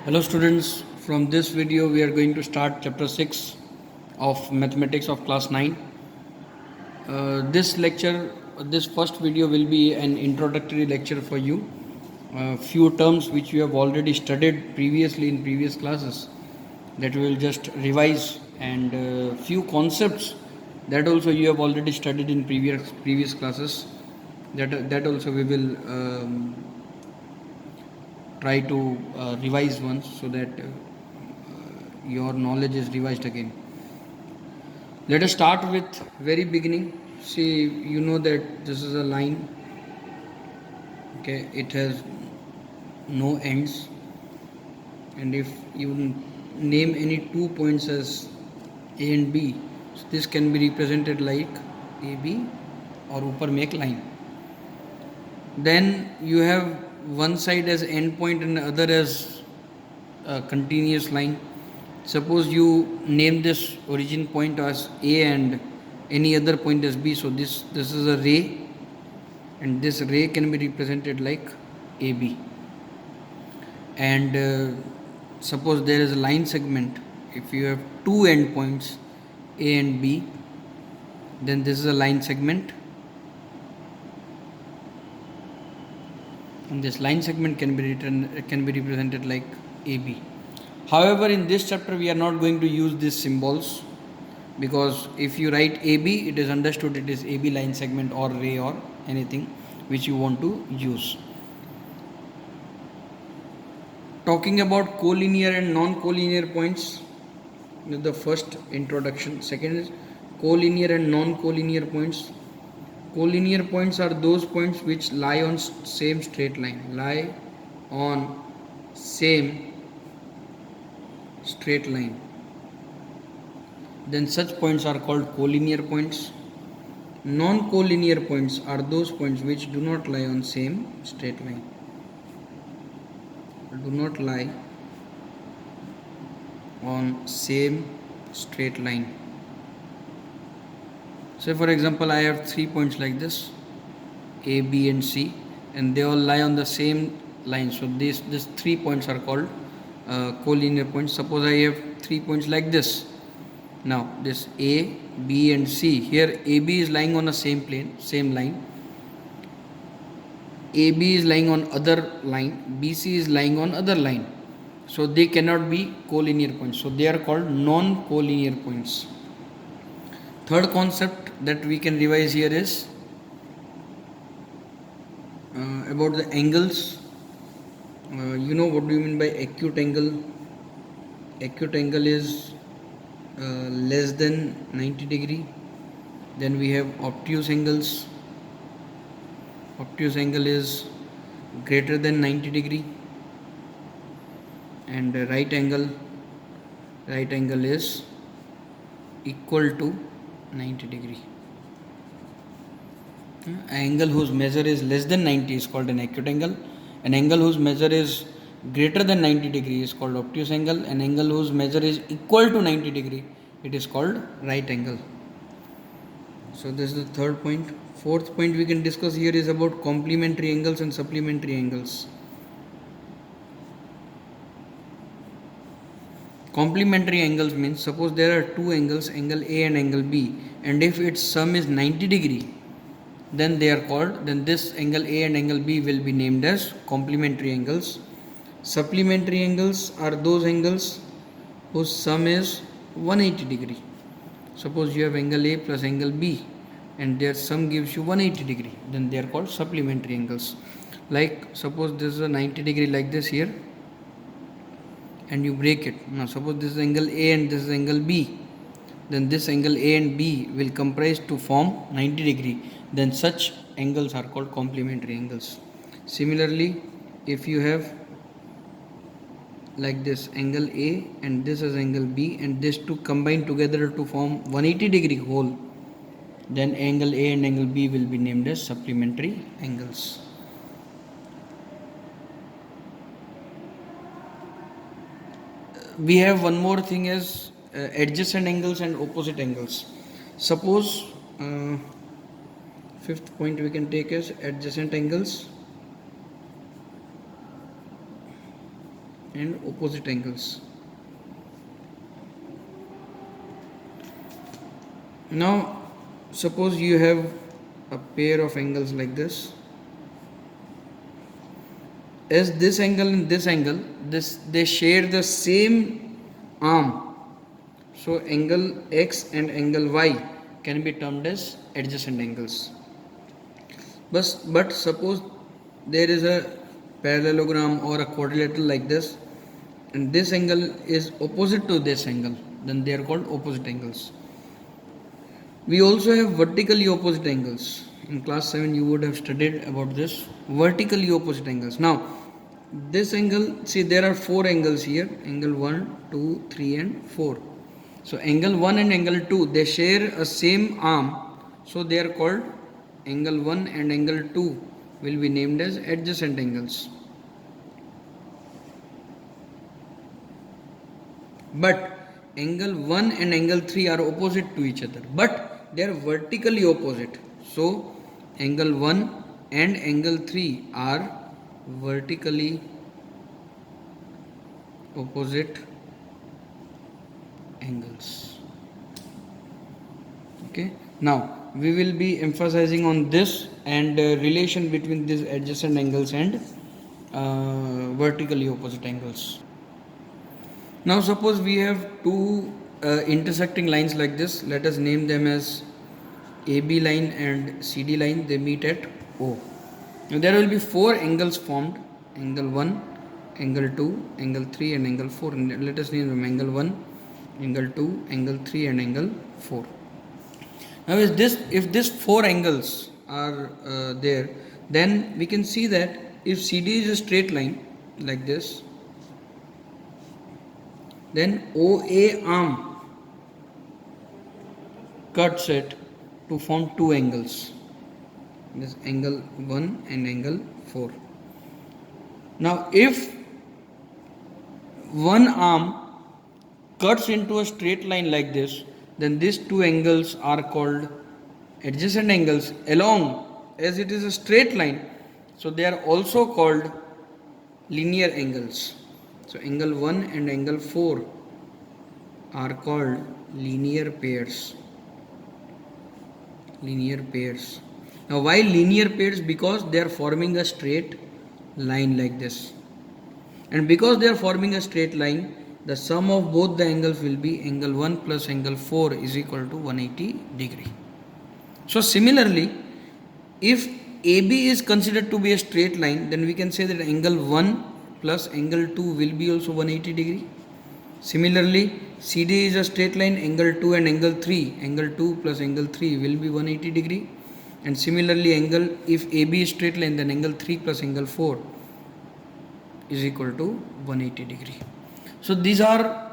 Hello students, from this video we are going to start chapter 6 of mathematics of class 9. This first video will be an introductory lecture for you. Few terms which you have already studied previously in previous classes that we will just revise, and few concepts that also you have already studied in previous classes that also we will try to revise once so that your knowledge is revised again. Let us start with very beginning. See, you know that this is a line. Okay, it has no ends, and if you name any 2 points as A and B, so this can be represented like AB or ऊपर में एक line. Then you have one side as end point and other as a continuous line. Suppose you name this origin point as A and any other point as B, so this is a ray, and this ray can be represented like AB. And suppose there is a line segment. If you have two end points A and B, then this is a line segment, and this line segment can be represented like AB. However, in this chapter we are not going to use these symbols, because if you write AB, it is understood it is AB line segment or ray or anything which you want to use. Talking about collinear and non-collinear points, the first introduction. Second is collinear and non-collinear points. Collinear points are those points which lie on same straight line. Lie on same straight line. Then such points are called collinear points. Non-collinear points are those points which do not lie on same straight line. Do not lie on same straight line. So for example, I have 3 points like this, A, B and C, and they all lie on the same line. So these 3 points are called collinear points. Suppose I have 3 points like this. Now this A, B and C, here AB is lying on a same plane, same line. AB is lying on other line, BC is lying on other line. So they cannot be collinear points. So they are called non-collinear points. Third concept that we can revise here is about the angles. You know what do you mean by acute angle? Acute angle is less than 90 degree. Then we have obtuse angles. Obtuse angle is greater than 90 degree. And right angle is equal to 90 degree. An angle whose measure is less than 90 is called an acute angle. An angle whose measure is greater than 90 degree is called obtuse angle. An angle whose measure is equal to 90 degree, it is called right angle. So this is the third point. Fourth point we can discuss here is about complementary angles and supplementary angles. Complementary angles means, suppose there are two angles, angle A and angle B, and if its sum is 90 degree, then they are called, then this angle A and angle B will be named as complementary angles. Supplementary angles are those angles whose sum is 180 degree. Suppose you have angle A plus angle B and their sum gives you 180 degree, then they are called supplementary angles. Like suppose this is a 90 degree like this here, and you break it. Now suppose this is angle A and this is angle B, then this angle A and B will comprise to form 90 degree. Then such angles are called complementary angles. Similarly, if you have like this angle A and this is angle B, and these two combine together to form 180 degree whole, then angle A and angle B will be named as supplementary angles. We have one more thing as adjacent angles and opposite angles. Suppose fifth point we can take as adjacent angles. and opposite angles. Now suppose you have a pair of angles like this. As this angle and this angle, they share the same arm, so angle x and angle y can be termed as adjacent angles. But suppose there is a parallelogram or a quadrilateral like this, and this angle is opposite to this angle, then they are called opposite angles. We also have vertically opposite angles. In class 7 you would have studied about this, vertically opposite angles. Now this angle, see there are 4 angles here, angle 1, 2, 3 and 4. So angle 1 and angle 2, they share a same arm, so they are called angle 1 and angle 2 will be named as adjacent angles. But angle 1 and angle 3 are opposite to each other, but they are vertically opposite. So angle 1 and angle 3 are vertically opposite angles. Okay, now we will be emphasizing on this and relation between these adjacent angles and vertically opposite angles. Now suppose we have two intersecting lines like this. Let us name them as AB line and CD line. They meet at O. Now there will be 4 angles formed: angle 1, angle 2, angle 3 and angle 4. And let us name them angle 1, angle 2, angle 3 and angle 4. Now if these 4 angles are there, then we can see that if CD is a straight line like this, then OA arm cuts it to form 2 angles, this angle 1 and angle 4. Now if one arm cuts into a straight line like this, then these 2 angles are called adjacent angles, along as it is a straight line, so they are also called linear angles. So angle 1 and angle 4 are called linear pairs. Linear pairs. Now why linear pairs? Because they are forming a straight line like this. And because they are forming a straight line, the sum of both the angles will be angle 1 plus angle 4 is equal to 180 degree. So similarly, if AB is considered to be a straight line, then we can say that angle 1 plus angle 2 will be also 180 degree. Similarly, CD is a straight line, angle 2 and angle 3, angle 2 plus angle 3 will be 180 degree. And similarly, if AB is straight line, then angle 3 plus angle 4 is equal to 180 degree. So these are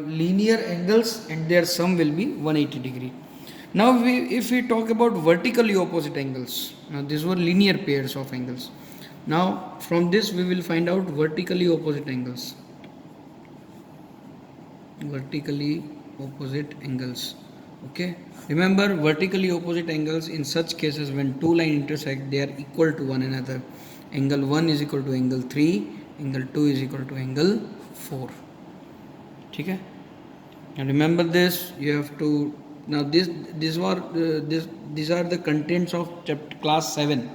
linear angles and their sum will be 180 degree. Now if we talk about vertically opposite angles, now these were linear pairs of angles. Now from this we will find out vertically opposite angles. Vertically opposite angles. Okay, remember vertically opposite angles in such cases when two lines intersect, they are equal to one another. Angle 1 is equal to angle 3, angle 2 is equal to angle 4. Okay, now remember this. You have to, now these are the contents of chapter class 7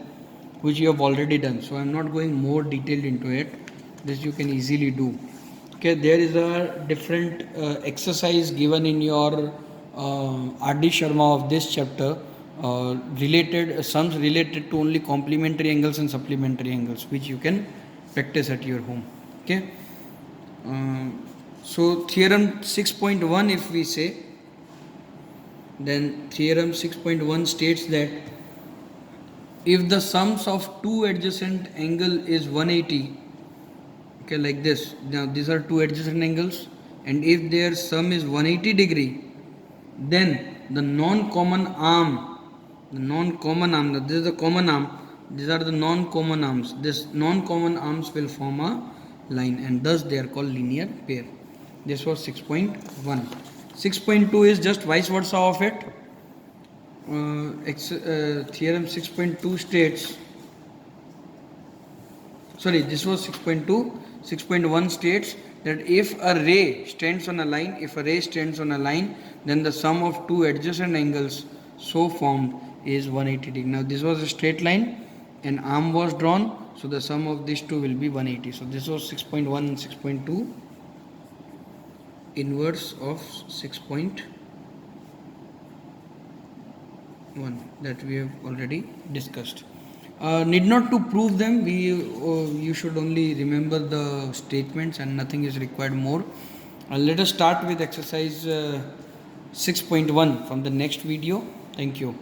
which you have already done, so I am not going more detailed into it. This you can easily do. Okay, there is a different exercise given in your R.D. Sharma of this chapter, sums related to only complementary angles and supplementary angles, which you can practice at your home. Okay, so theorem 6.1 if we say, then theorem 6.1 states that if the sums of two adjacent angle is 180, okay, like this. Now these are two adjacent angles, and if their sum is 180 degree, then the non-common arm, this is the common arm, these are the non-common arms. This non-common arms will form a line, and thus they are called linear pair. This was 6.1. 6.2 is just vice versa of it. Theorem 6.2 states, sorry, this was 6.2. 6.1 states that if a ray stands on a line, then the sum of two adjacent angles so formed is 180 degree. Now this was a straight line, an arm was drawn, so the sum of these two will be 180. So this was 6.1 and 6.2, inverse of 6.1 that we have already discussed. Need not to prove them, you should only remember the statements and nothing is required more. Let us start with exercise 6.1 from the next video. Thank you.